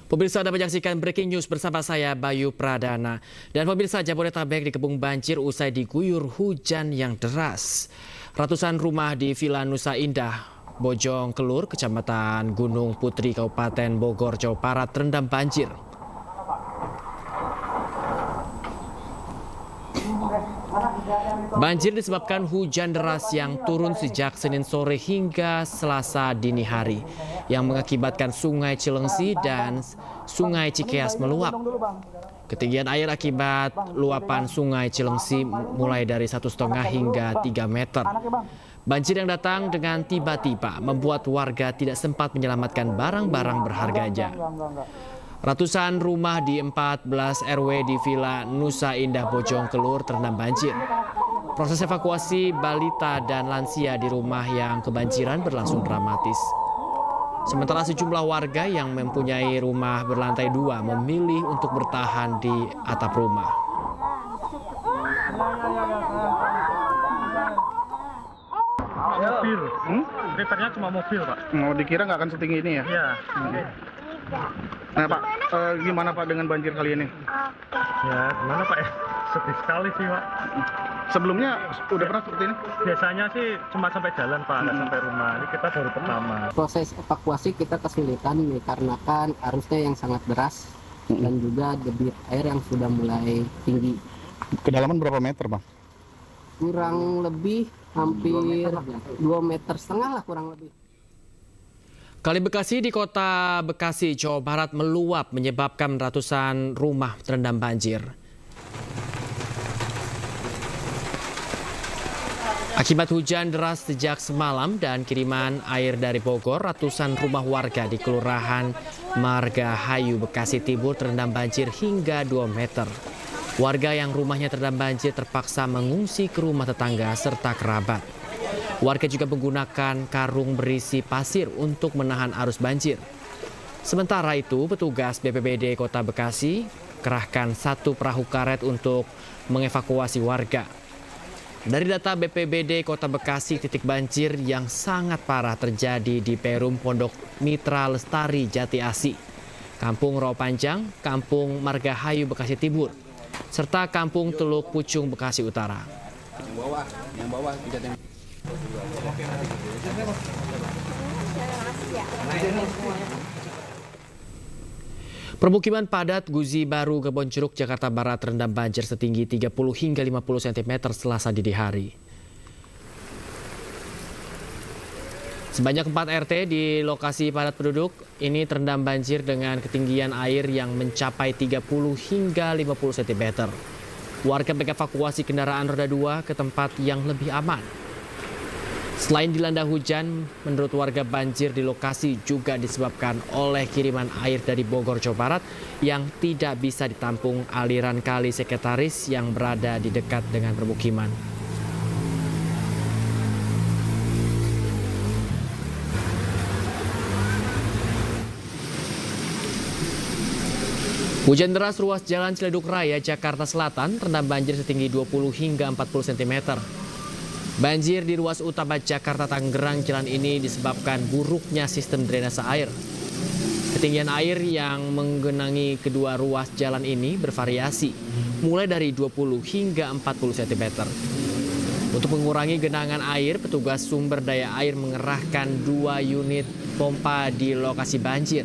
Pemirsa, Anda menyaksikan Breaking News bersama saya Bayu Pradana. Dan pemirsa, Jabodetabek dikepung banjir usai diguyur hujan yang deras. Ratusan rumah di Villa Nusa Indah, Bojong Kelur, Kecamatan Gunung Putri, Kabupaten Bogor, Jawa Barat terendam banjir. Banjir disebabkan hujan deras yang turun sejak Senin sore hingga Selasa dini hari, yang mengakibatkan Sungai Cilengsi dan Sungai Cikeas meluap. Ketinggian air akibat luapan Sungai Cilengsi mulai dari 1,5 hingga 3 meter. Banjir yang datang dengan tiba-tiba membuat warga tidak sempat menyelamatkan barang-barang berharganya. Ratusan rumah di 14 RW di Villa Nusa Indah Bojong Kelur terendam banjir. Proses evakuasi balita dan lansia di rumah yang kebanjiran berlangsung dramatis. Sementara sejumlah warga yang mempunyai rumah berlantai 2 memilih untuk bertahan di atap rumah. Mobil, repairnya cuma mobil, Pak. Mau dikira nggak akan setinggi ini ya? Iya. Nah Pak, gimana Pak dengan banjir kali ini? Ya, gimana Pak ya? Sedih sekali sih, Pak. Sebelumnya udah pernah seperti ini? Biasanya sih cuma sampai jalan, Pak, nggak sampai rumah. Ini kita baru pertama. Proses evakuasi kita kesulitan dikarenakan arusnya yang sangat deras dan juga debit air yang sudah mulai tinggi. Kedalaman berapa meter Bang? Kurang lebih hampir 2,5 meter lah kurang lebih. Kali Bekasi di kota Bekasi, Jawa Barat meluap menyebabkan ratusan rumah terendam banjir. Akibat hujan deras sejak semalam dan kiriman air dari Bogor, ratusan rumah warga di Kelurahan Margahayu, Bekasi Timur terendam banjir hingga 2 meter. Warga yang rumahnya terendam banjir terpaksa mengungsi ke rumah tetangga serta kerabat. Warga juga menggunakan karung berisi pasir untuk menahan arus banjir. Sementara itu, petugas BPBD Kota Bekasi kerahkan 1 perahu karet untuk mengevakuasi warga. Dari data BPBD Kota Bekasi, titik banjir yang sangat parah terjadi di Perum Pondok Mitra Lestari Jati Asi, Kampung Rawa Panjang, Kampung Margahayu Bekasi Timur, serta Kampung Teluk Pucung Bekasi Utara. Yang bawah Permukiman padat Guzi Baru, Kebonjeruk, Jakarta Barat terendam banjir setinggi 30 hingga 50 cm Selasa dini hari. Sebanyak 4 RT di lokasi padat penduduk ini terendam banjir dengan ketinggian air yang mencapai 30 hingga 50 cm. Warga mengevakuasi kendaraan roda 2 ke tempat yang lebih aman. Selain dilanda hujan, menurut warga banjir di lokasi juga disebabkan oleh kiriman air dari Bogor, Jawa Barat yang tidak bisa ditampung aliran kali Sekretaris yang berada di dekat dengan permukiman. Hujan deras ruas Jalan Ciledug Raya, Jakarta Selatan terendam banjir setinggi 20 hingga 40 cm. Banjir di ruas utama Jakarta Tangerang jalan ini disebabkan buruknya sistem drainase air. Ketinggian air yang menggenangi kedua ruas jalan ini bervariasi, mulai dari 20 hingga 40 cm. Untuk mengurangi genangan air, petugas sumber daya air mengerahkan 2 unit pompa di lokasi banjir.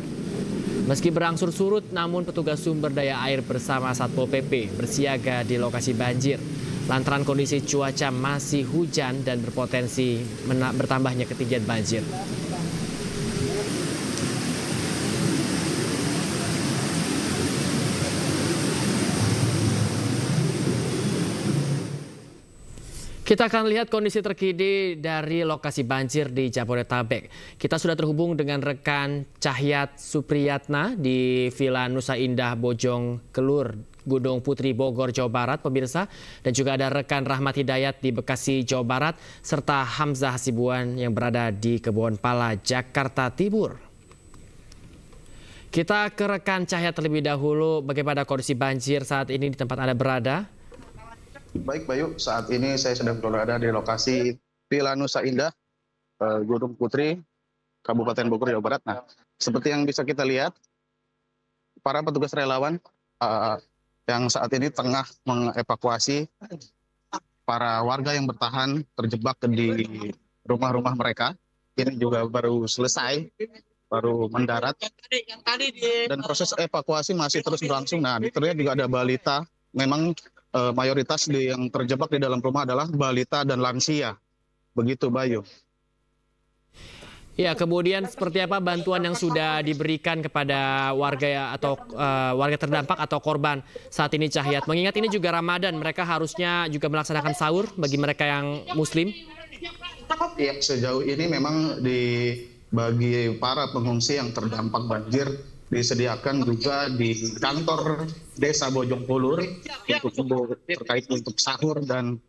Meski berangsur surut, namun petugas sumber daya air bersama Satpol PP bersiaga di lokasi banjir. Lantaran kondisi cuaca masih hujan dan berpotensi bertambahnya ketinggian banjir. Kita akan lihat kondisi terkini dari lokasi banjir di Jabodetabek. Kita sudah terhubung dengan rekan Cahyat Supriyatna di Villa Nusa Indah Bojong Kelur, Gunung Putri, Bogor, Jawa Barat, pemirsa. Dan juga ada rekan Rahmat Hidayat di Bekasi, Jawa Barat, serta Hamzah Hasibuan yang berada di Kebonpala, Jakarta Timur. Kita ke rekan Cahyat terlebih dahulu. Bagaimana kondisi banjir saat ini di tempat Anda berada? Baik Bayu, saat ini saya sedang berada di lokasi Villa Nusa Indah, Gunung Putri, Kabupaten Bogor, Jawa Barat. Nah, seperti yang bisa kita lihat, para petugas relawan yang saat ini tengah mengevakuasi para warga yang bertahan terjebak di rumah-rumah mereka. Ini juga baru selesai, baru mendarat, dan proses evakuasi masih terus berlangsung. Nah, terlihat juga ada balita. Memang mayoritas yang terjebak di dalam rumah adalah balita dan lansia. Begitu, Bayu. Ya, kemudian seperti apa bantuan yang sudah diberikan kepada warga atau warga terdampak atau korban saat ini, Cahyat? Mengingat ini juga Ramadan, mereka harusnya juga melaksanakan sahur bagi mereka yang Muslim. Ya, sejauh ini memang bagi para pengungsi yang terdampak banjir disediakan juga di kantor Desa Bojongkulur terkait untuk sahur dan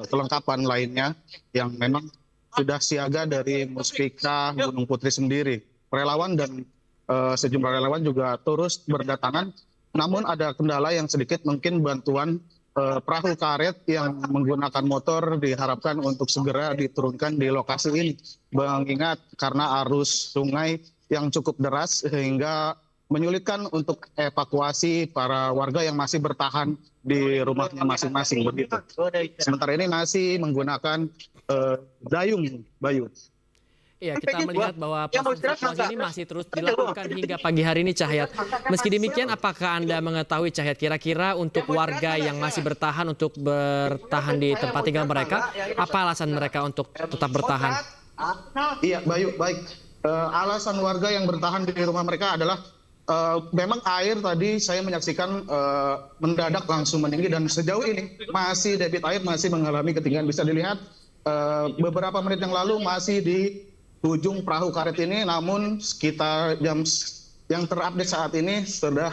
kelengkapan lainnya yang memang sudah siaga dari Muspika Gunung Putri sendiri. Relawan dan sejumlah relawan juga terus berdatangan, namun ada kendala yang sedikit, mungkin bantuan perahu karet yang menggunakan motor diharapkan untuk segera diturunkan di lokasi ini. Mengingat karena arus sungai yang cukup deras sehingga menyulitkan untuk evakuasi para warga yang masih bertahan di rumahnya masing-masing begitu. Sementara ini masih menggunakan dayung, Bayu. Iya, kita melihat bahwa proses evakuasi ini masih terus dilakukan hingga pagi hari ini, Cahyat. Meski demikian, apakah Anda mengetahui, Cahyat, kira-kira untuk warga yang masih bertahan untuk bertahan di tempat tinggal mereka, apa alasan mereka untuk tetap bertahan? Iya, Bayu, baik. Alasan warga yang bertahan di rumah mereka adalah memang air tadi saya menyaksikan mendadak langsung meninggi, dan sejauh ini masih debit air masih mengalami ketinggian. Bisa dilihat beberapa menit yang lalu masih di ujung perahu karet ini, namun sekitar jam yang terupdate saat ini sudah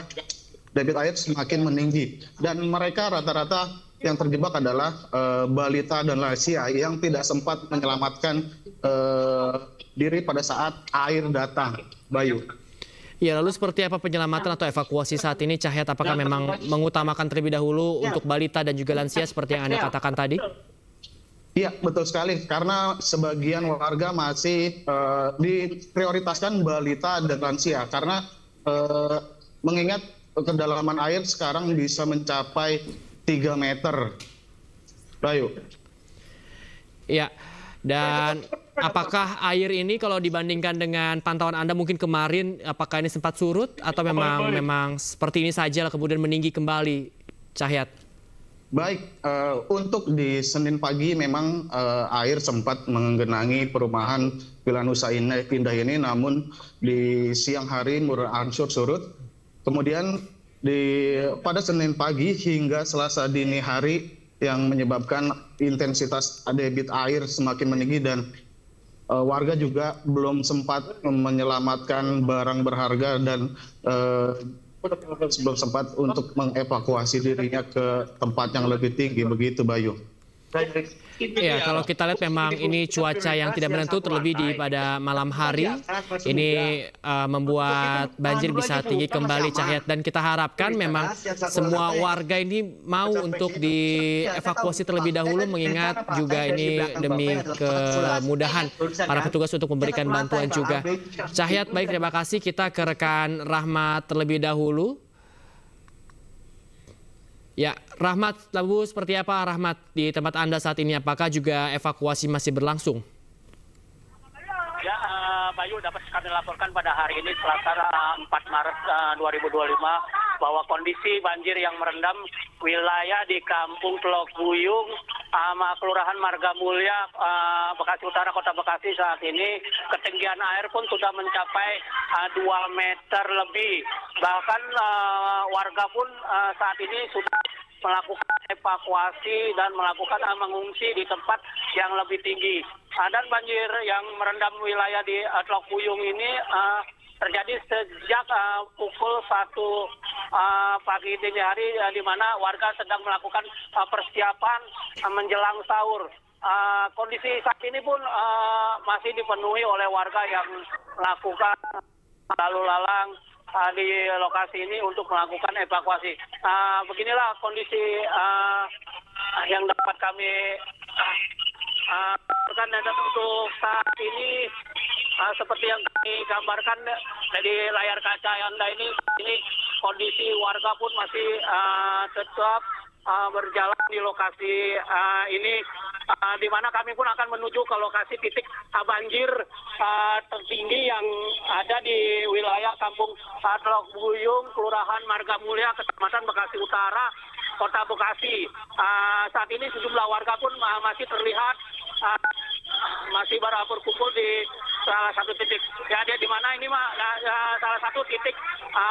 debit air semakin meninggi, dan mereka rata-rata yang terjebak adalah balita dan lansia yang tidak sempat menyelamatkan diri pada saat air datang, Bayu. Ya, lalu seperti apa penyelamatan atau evakuasi saat ini, Cahyat? Apakah memang mengutamakan terlebih dahulu untuk balita dan juga lansia seperti yang Anda katakan tadi? Iya, betul sekali. Karena sebagian warga masih diprioritaskan balita dan lansia. Karena mengingat kedalaman air sekarang bisa mencapai 3 meter. Bayu. Ya, dan apakah air ini kalau dibandingkan dengan pantauan Anda mungkin kemarin, apakah ini sempat surut atau memang seperti ini saja kemudian meninggi kembali, Cahyat? Baik, untuk di Senin pagi memang air sempat menggenangi perumahan Vilanusa Indah ini, namun di siang hari berangsur surut. Kemudian pada Senin pagi hingga Selasa dini hari yang menyebabkan intensitas debit air semakin meninggi, dan warga juga belum sempat menyelamatkan barang berharga dan belum sempat untuk mengevakuasi dirinya ke tempat yang lebih tinggi, begitu, Bayu. Ya, kalau kita lihat memang ini cuaca yang tidak menentu, terlebih pada malam hari. Ini membuat banjir bisa tinggi kembali, Cahyat. Dan kita harapkan memang semua warga ini mau untuk dievakuasi terlebih dahulu, mengingat juga ini demi kemudahan para petugas untuk memberikan bantuan juga. Cahyat, baik, terima kasih. Kita ke rekan Rahmat terlebih dahulu. Ya, Rahmat, lalu seperti apa, Rahmat, di tempat Anda saat ini? Apakah juga evakuasi masih berlangsung? Ya, Bayu, dapat kami laporkan pada hari ini Selasa 4 Maret 2025 bahwa kondisi banjir yang merendam wilayah di Kampung Teluk Buyung sama Kelurahan Marga Mulya, Bekasi Utara, Kota Bekasi saat ini ketinggian air pun sudah mencapai 2 meter lebih. Bahkan warga pun saat ini sudah melakukan evakuasi dan melakukan mengungsi di tempat yang lebih tinggi. Dan banjir yang merendam wilayah di Teluk Buyung ini terjadi sejak pukul 1 pagi dini hari, di mana warga sedang melakukan persiapan menjelang sahur. Kondisi saat ini pun masih dipenuhi oleh warga yang melakukan lalu lalang di lokasi ini untuk melakukan evakuasi. Beginilah kondisi yang dapat kami untuk saat ini. Seperti yang kami gambarkan dari layar kaca Anda ini kondisi warga pun masih tetap berjalan di lokasi ini, di mana kami pun akan menuju ke lokasi titik banjir tertinggi yang ada di wilayah Kampung Teluk Buyung, Kelurahan Marga Mulia, Kecamatan Bekasi Utara, Kota Bekasi. Saat ini sejumlah warga pun masih terlihat masih berkumpul di salah satu titik. Jadi di mana ini salah satu titik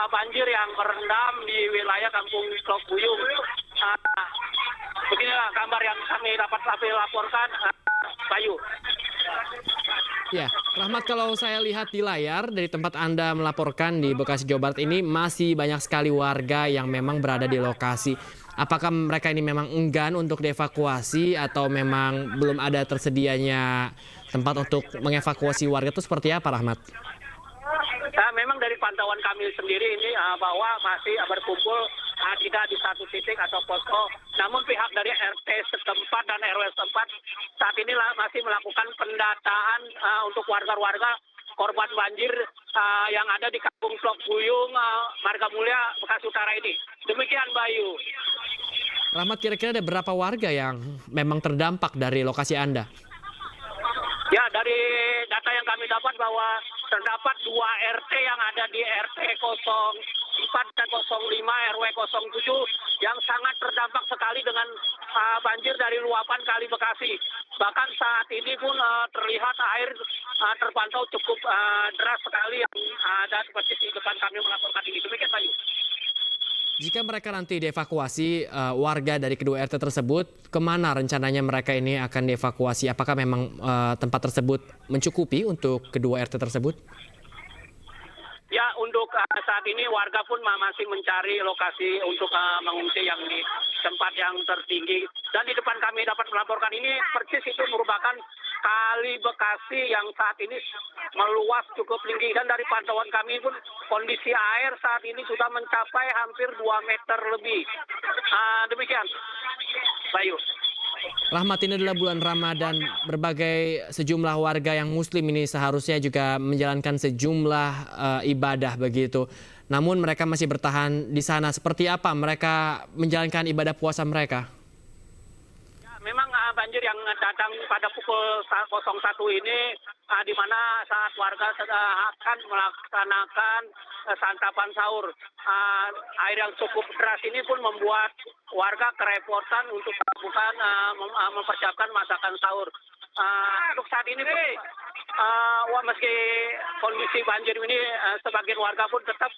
banjir yang merendam di wilayah Kampung Teluk Buyung. Beginilah gambar yang kami dapat laporkan, Bayu. Ya, Rahmat, kalau saya lihat di layar dari tempat Anda melaporkan di Bekasi, Jawa Barat ini masih banyak sekali warga yang memang berada di lokasi. Apakah mereka ini memang enggan untuk dievakuasi atau memang belum ada tersedianya tempat untuk mengevakuasi warga, itu seperti apa, Rahmat? Memang dari pantauan kami sendiri ini bahwa masih berkumpul tidak di satu titik atau posko. Namun pihak dari RT setempat dan RW setempat saat ini masih melakukan pendataan untuk warga-warga korban banjir yang ada di Kampung Teluk Buyung, Marga Mulia, Bekasi Utara ini. Demikian, Bayu. Rahmat, kira-kira ada berapa warga yang memang terdampak dari lokasi Anda? Ya, dari data yang kami dapat bahwa terdapat 2 RT yang ada di RT 04 dan 05 RW 07 yang sangat terdampak sekali dengan banjir dari luapan Kali Bekasi. Bahkan saat ini pun terlihat air terpantau cukup deras sekali yang ada seperti di depan kami melaporkan ini. Demikian, Bayu. Jika mereka nanti dievakuasi, warga dari kedua RT tersebut, kemana rencananya mereka ini akan dievakuasi? Apakah memang tempat tersebut mencukupi untuk kedua RT tersebut? Ya, untuk saat ini warga pun masih mencari lokasi untuk mengungsi yang di tempat yang tertinggi. Dan di depan kami dapat melaporkan ini persis itu merupakan Kali Bekasi yang saat ini meluas cukup tinggi. Dan dari pantauan kami pun kondisi air saat ini sudah mencapai hampir 2 meter lebih. Demikian, Bayu. Rahmat, ini adalah bulan Ramadan. Berbagai sejumlah warga yang muslim ini seharusnya juga menjalankan sejumlah ibadah begitu. Namun mereka masih bertahan di sana. Seperti apa mereka menjalankan ibadah puasa mereka? Memang banjir yang datang pada pukul 01 ini di mana saat warga akan melaksanakan santapan sahur. Air yang cukup deras ini pun membuat warga kerepotan untuk melakukan mempersiapkan masakan sahur. Untuk saat ini pun meski kondisi banjir ini sebagian warga pun tetap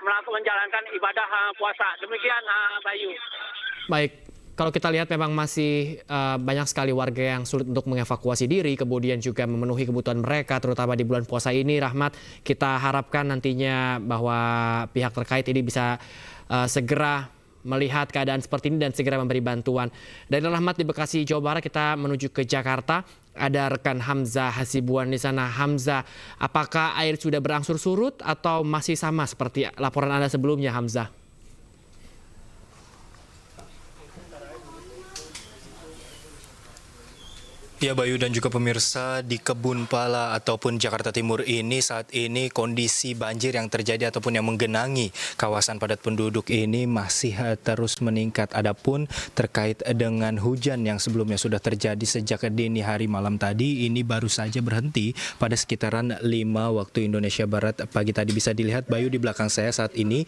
menjalankan ibadah puasa. Demikian, Bayu. Baik. Kalau kita lihat memang masih banyak sekali warga yang sulit untuk mengevakuasi diri, kemudian juga memenuhi kebutuhan mereka, terutama di bulan puasa ini. Rahmat, kita harapkan nantinya bahwa pihak terkait ini bisa segera melihat keadaan seperti ini dan segera memberi bantuan. Dari Rahmat di Bekasi, Jawa Barat, kita menuju ke Jakarta. Ada rekan Hamzah Hasibuan di sana. Hamzah, apakah air sudah berangsur surut atau masih sama seperti laporan Anda sebelumnya, Hamzah? Ya, Bayu dan juga pemirsa, di Kebun Pala ataupun Jakarta Timur ini saat ini kondisi banjir yang terjadi ataupun yang menggenangi kawasan padat penduduk ini masih terus meningkat. Adapun terkait dengan hujan yang sebelumnya sudah terjadi sejak dini hari malam tadi, ini baru saja berhenti pada sekitaran 5 waktu Indonesia Barat pagi tadi. Bisa dilihat, Bayu, di belakang saya saat ini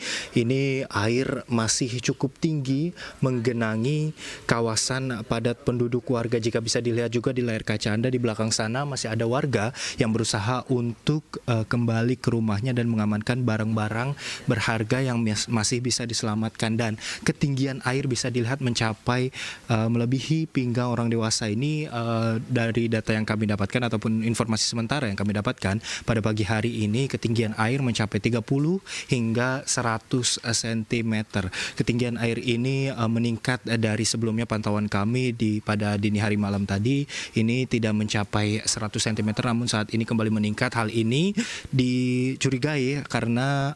air masih cukup tinggi menggenangi kawasan padat penduduk warga. Jika bisa dilihat juga di layar kaca Anda di belakang sana masih ada warga yang berusaha untuk kembali ke rumahnya dan mengamankan barang-barang berharga yang masih bisa diselamatkan, dan ketinggian air bisa dilihat mencapai melebihi pinggang orang dewasa. Ini dari data yang kami dapatkan ataupun informasi sementara yang kami dapatkan pada pagi hari ini, ketinggian air mencapai 30 hingga 100 cm. Ketinggian air ini meningkat dari sebelumnya pantauan kami pada dini hari malam tadi. Ini tidak mencapai 100 cm, namun saat ini kembali meningkat. Hal ini dicurigai karena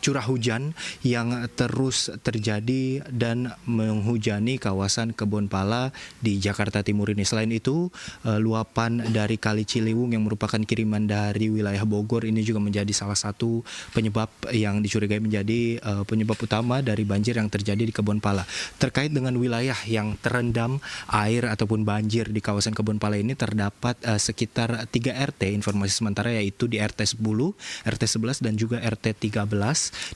curah hujan yang terus terjadi dan menghujani kawasan Kebonpala di Jakarta Timur ini. Selain itu, luapan dari Kali Ciliwung yang merupakan kiriman dari wilayah Bogor ini juga menjadi salah satu penyebab yang dicurigai menjadi penyebab utama dari banjir yang terjadi di Kebonpala. Terkait dengan wilayah yang terendam air ataupun banjir di kawasan Kebonpala ini terdapat sekitar 3 RT informasi sementara, yaitu di RT 10, RT 11 dan juga RT 13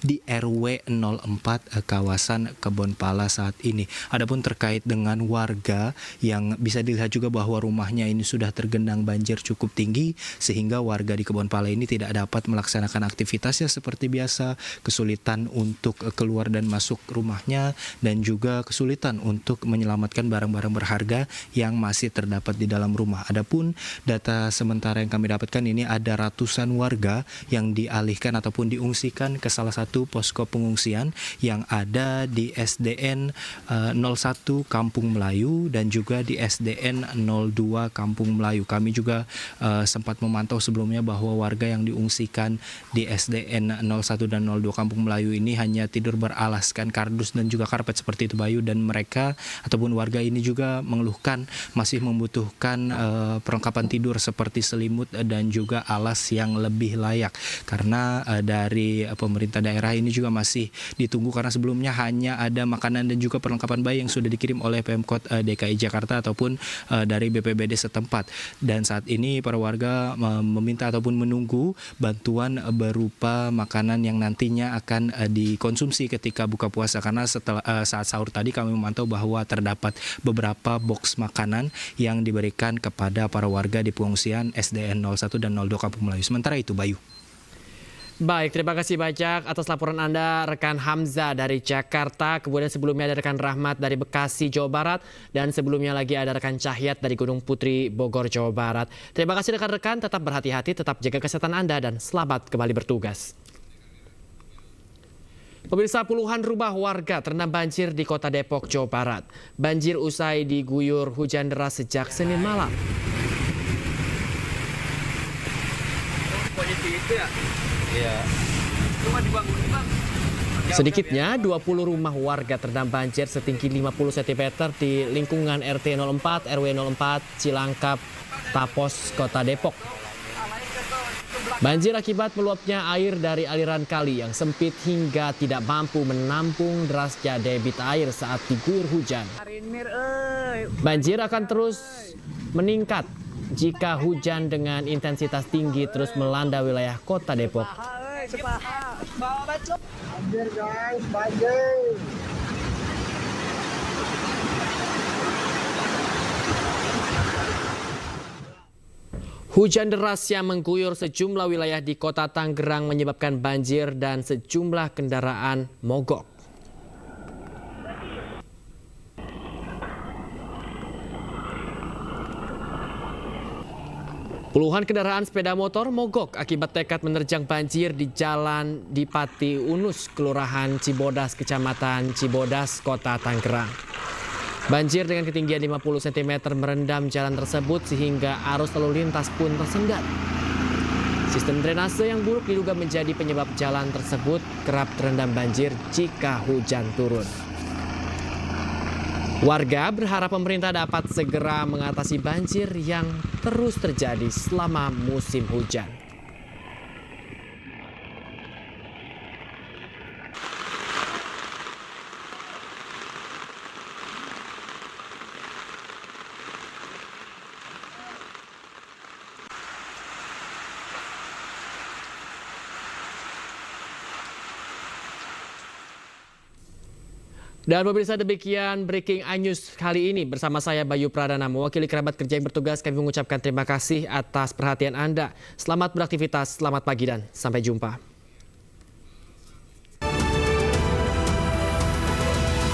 di RW 04 kawasan Kebonpala saat ini. Adapun terkait dengan warga yang bisa dilihat juga bahwa rumahnya ini sudah tergenang banjir cukup tinggi sehingga warga di Kebonpala ini tidak dapat melaksanakan aktivitasnya seperti biasa, kesulitan untuk keluar dan masuk rumahnya dan juga kesulitan untuk menyelamatkan barang-barang berharga yang masih terdapat di dalam rumah. Adapun data sementara yang kami dapatkan ini ada ratusan warga yang dialihkan ataupun diungsikan ke salah satu posko pengungsian yang ada di SDN 01 Kampung Melayu dan juga di SDN 02 Kampung Melayu. Kami juga sempat memantau sebelumnya bahwa warga yang diungsikan di SDN 01 dan 02 Kampung Melayu ini hanya tidur beralaskan kardus dan juga karpet seperti itu, Bayu, dan mereka ataupun warga ini juga mengeluhkan masih membutuhkan perlengkapan tidur seperti selimut dan juga alas yang lebih layak karena dari pemerintah daerah ini juga masih ditunggu karena sebelumnya hanya ada makanan dan juga perlengkapan bayi yang sudah dikirim oleh Pemkot DKI Jakarta ataupun dari BPBD setempat, dan saat ini para warga meminta ataupun menunggu bantuan berupa makanan yang nantinya akan dikonsumsi ketika buka puasa karena setelah saat sahur tadi kami memantau bahwa terdapat beberapa box makanan yang diberikan kepada para warga di pengungsian SDN 01 dan 02 Kampung Melayu. Sementara itu, Bayu. Baik, terima kasih banyak atas laporan Anda rekan Hamzah dari Jakarta. Kemudian sebelumnya ada rekan Rahmat dari Bekasi, Jawa Barat. Dan sebelumnya lagi ada rekan Cahyat dari Gunung Putri, Bogor, Jawa Barat. Terima kasih rekan-rekan, tetap berhati-hati, tetap jaga kesehatan Anda dan selamat kembali bertugas. Pemirsa, puluhan rumah warga terendam banjir di Kota Depok, Jawa Barat. Banjir usai diguyur hujan deras sejak Senin malam. Sedikitnya 20 rumah warga terendam banjir setinggi 50 cm di lingkungan RT 04, RW 04, Cilangkap, Tapos, Kota Depok. Banjir akibat meluapnya air dari aliran kali yang sempit hingga tidak mampu menampung derasnya debit air saat diguyur hujan. Banjir akan terus meningkat jika hujan dengan intensitas tinggi terus melanda wilayah Kota Depok. Hujan deras yang mengguyur sejumlah wilayah di Kota Tangerang menyebabkan banjir dan sejumlah kendaraan mogok. Puluhan kendaraan sepeda motor mogok akibat tekad menerjang banjir di Jalan Dipati Unus, Kelurahan Cibodas, Kecamatan Cibodas, Kota Tangerang. Banjir dengan ketinggian 50 cm merendam jalan tersebut sehingga arus lalu lintas pun tersendat. Sistem drainase yang buruk diduga menjadi penyebab jalan tersebut kerap terendam banjir jika hujan turun. Warga berharap pemerintah dapat segera mengatasi banjir yang terus terjadi selama musim hujan. Dan pemirsa, demikian Breaking iNews kali ini bersama saya Bayu Pradana. Mewakili kerabat kerja yang bertugas, kami mengucapkan terima kasih atas perhatian Anda. Selamat beraktivitas, selamat pagi dan sampai jumpa.